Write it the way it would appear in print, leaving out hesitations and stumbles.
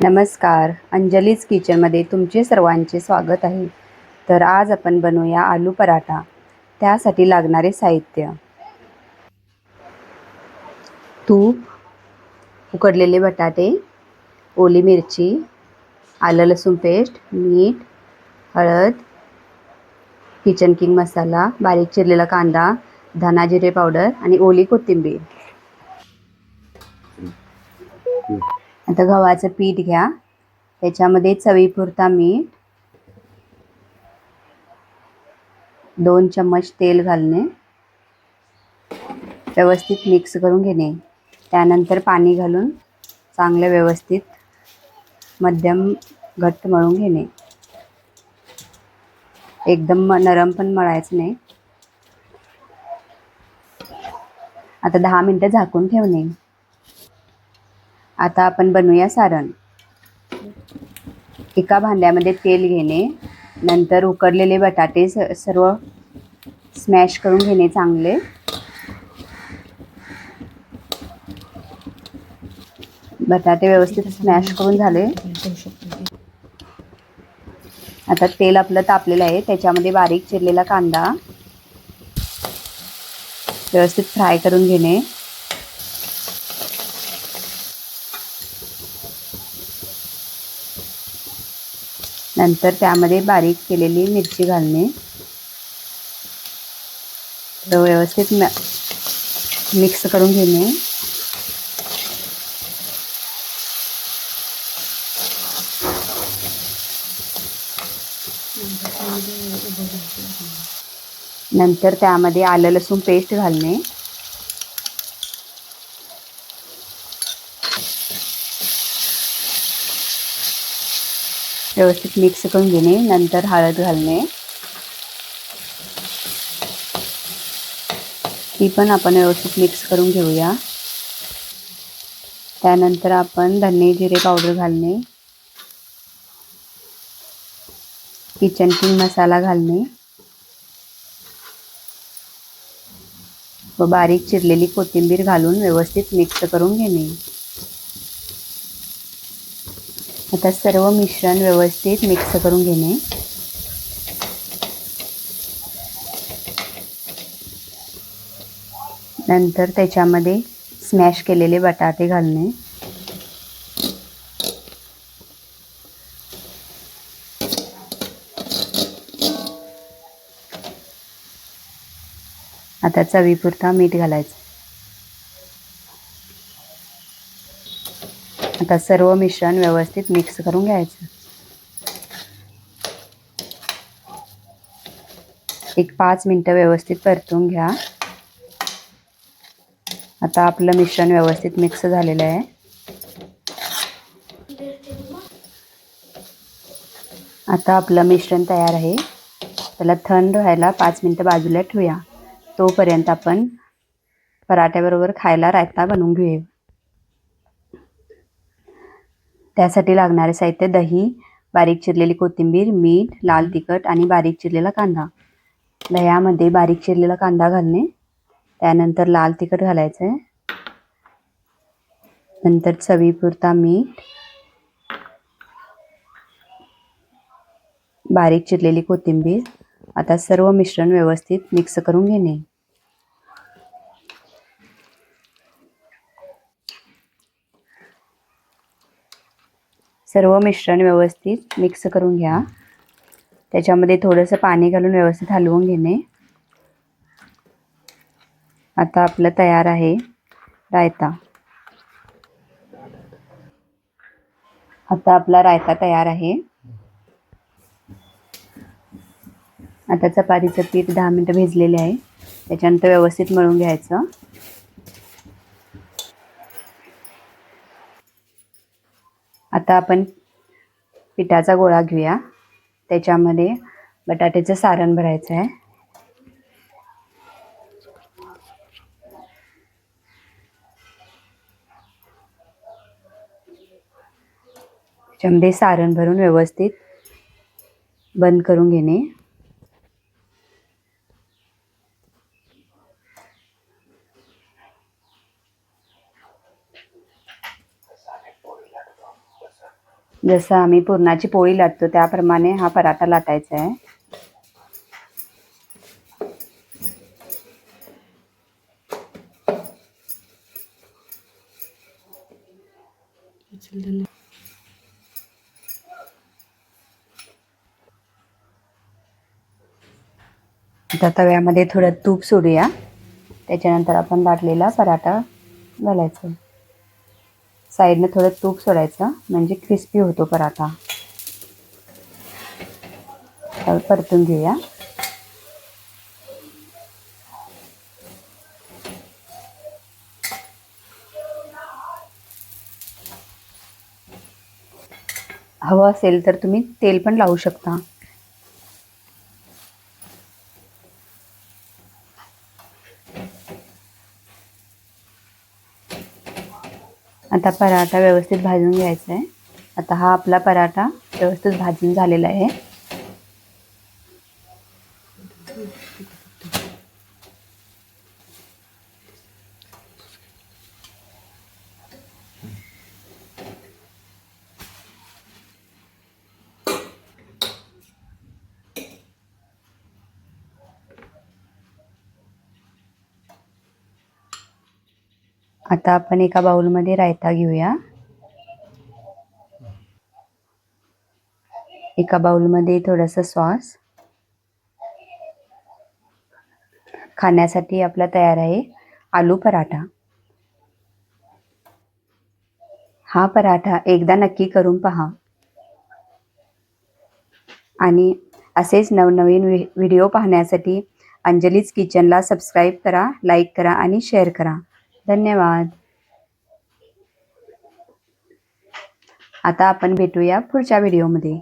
नमस्कार, अंजलीज किचनमध्ये तुमचे सर्वांचे स्वागत आहे. तर आज आपण बनवूया आलू पराठा. त्यासाठी लागणारे साहित्य: तूप, उकडलेले बटाटे, ओली मिरची, आलं लसूण पेस्ट, मीठ, हळद, किचन किंग मसाला, बारीक चिरलेला कांदा, धना जिरे पावडर आणि ओली कोथिंबीर. आता गव्हाचं पीठ घ्या. त्याच्यामध्ये चवीपुरता मीठ, 2 चम्मच तेल घालणे, व्यवस्थित मिक्स करून घेणे. त्यानंतर पाणी घालून चांगले व्यवस्थित मध्यम घट्ट मळून घेणे. एकदम नरम पण मळायचं नाही. आता 10 मिनिटं झाकून ठेवणे. आता आपण बनवूया सारण. एका भांड्यामध्ये तेल घेणे, नंतर उकडलेले बटाटे सर्व स्मॅश करून घेणे चांगले. बटाटे व्यवस्थित स्मॅश करून झाले. आता तेल आपलं तापलेलं आहे. त्याच्यामध्ये बारीक चिरलेला कांदा व्यवस्थित फ्राय करून घेणे. नंतर त्यामध्ये बारीक केलेली मिरची घालणे. व्यवस्थित मिक्स करून घेणे. नंतर त्यामध्ये आलं लसूण पेस्ट घालणे. व्यवस्थित मिक्स करून घेणे. नंतर हळद घालणे. ती पण आपण व्यवस्थित मिक्स करून घेऊया. त्यानंतर आपण धने जिरे पावडर घालणे. किचन किंग मसाला घालणे व बारीक चिरलेली कोथिंबीर घालून व्यवस्थित मिक्स करून घेणे. आता सर्व मिश्रण व्यवस्थित मिक्स करून घेणे. नंतर त्याच्यामध्ये स्मॅश केलेले बटाटे घालणे. आता चवीपुरता मीठ घालायचं. आता सर्व मिश्रण व्यवस्थित मिक्स करून घ्यायचं. एक 5 मिनिटं व्यवस्थित परतून घ्या. आता आपलं मिश्रण व्यवस्थित मिक्स झालेलं आहे. आता आपलं मिश्रण तयार आहे. त्याला थंड व्हायला 5 मिनिटं बाजूला ठेवूया. तोपर्यंत आपण पराठ्याबरोबर खायला रायता बनवून घेऊया. त्यासाठी लागणारे साहित्य: दही, बारीक चिरलेली कोथिंबीर, मीठ, लाल तिखट आणि बारीक चिरलेला कांदा. दह्यामध्ये बारीक चिरलेला कांदा घालणे. त्यानंतर लाल तिखट घालायचं आहे. नंतर चवीपुरता मीठ, बारीक चिरलेली कोथिंबीर. आता सर्व मिश्रण व्यवस्थित मिक्स करून घेणे. सर्व मिश्रण व्यवस्थित मिक्स करून घ्या. त्याच्यामध्ये थोडंसं पाणी घालून व्यवस्थित हलवून घेणे. आता आपलं तयार आहे रायता. आता आपला रायता तयार आहे. आता चपातीचं पीठ 10 मिनिटं भिजलेले आहे. त्याच्यानंतर व्यवस्थित मळून घ्यायचं. आता आपण पिठाचा गोळा घेऊया. त्याच्यामध्ये बटाट्याचं सारण भरायचं आहे. त्याच्यामध्ये सारण भरून व्यवस्थित बंद करून घेणे. जसं आम्ही पुरणाची पोळी लाटतो त्याप्रमाणे हा पराठा लाटायचा आहे. आता तव्यामध्ये थोडं तूप सोडूया. त्याच्यानंतर आपण लाटलेला पराठा घालायचा. साईडनं थोडं तूप सोडायचं म्हणजे क्रिस्पी होतो पराठा. परतून घेऊया. हवं असेल तर तुम्ही तेल पण लावू शकता. आता पराठा व्यवस्थित भाजून घ्यायचा आहे. आता हा आपला पराठा व्यवस्थित भाजून झालेला आहे. आता आपण एका बाउलमध्ये रायता घेऊया. एका बाउलमध्ये थोडंसं सॉस. खाण्यासाठी आपला तयार आहे आलू पराठा. हा पराठा एकदा नक्की करून पहा आणि असेच नवनवीन व्हिडिओ पाहण्यासाठी अंजलीज किचनला सबस्क्राईब करा, लाईक करा आणि शेअर करा. धन्यवाद. आता आपण भेटूया पुढच्या व्हिडिओमध्ये.